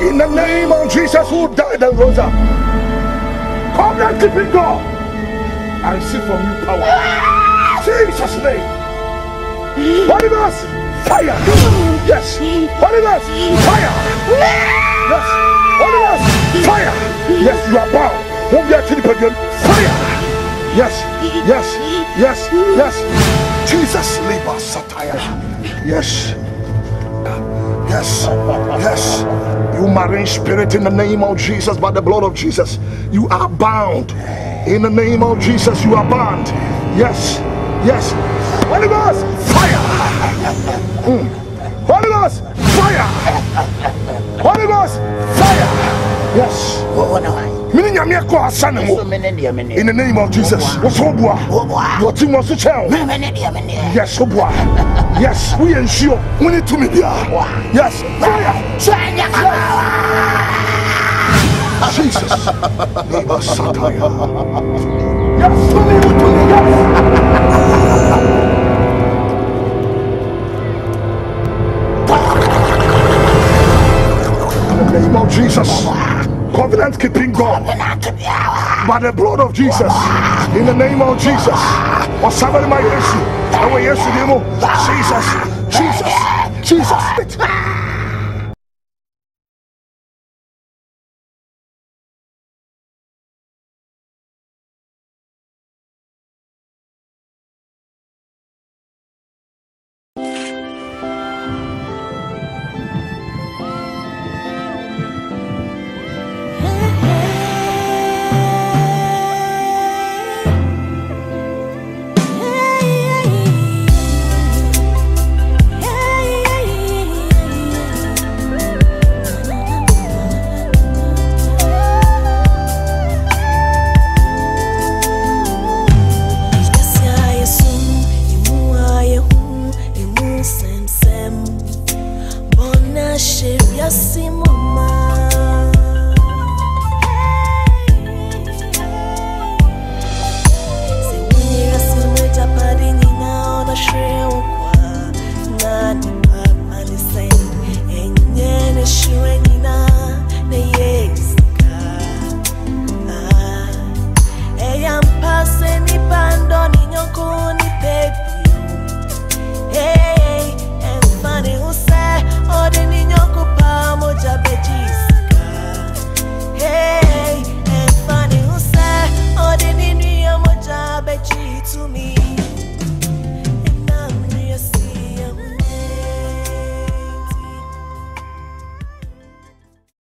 In the name of Jesus who died and rose up, covenant keeping God, I receive from you power. Jesus' name. Holy Ghost, fire. Yes. Holy Ghost, fire. Yes. Holy Ghost, fire. Yes, you are bound. Won't be actually again. Fire. Yes. Yes. Yes. Yes. Jesus, labor satire. Yes. Yes, yes. You marine spirit, in the name of Jesus, by the blood of Jesus, you are bound. In the name of Jesus, you are bound. Yes, yes. Holy Ghost, fire. Holy Ghost, fire. Holy Ghost, fire. Yes. In the name of Jesus. Your team was to tell. Yes, yes, we ensure we need to meet. Yes, fire. Jesus. In the name of Jesus. Covenant keeping God by the blood of Jesus. In the name of Jesus. Jesus, Jesus, Jesus.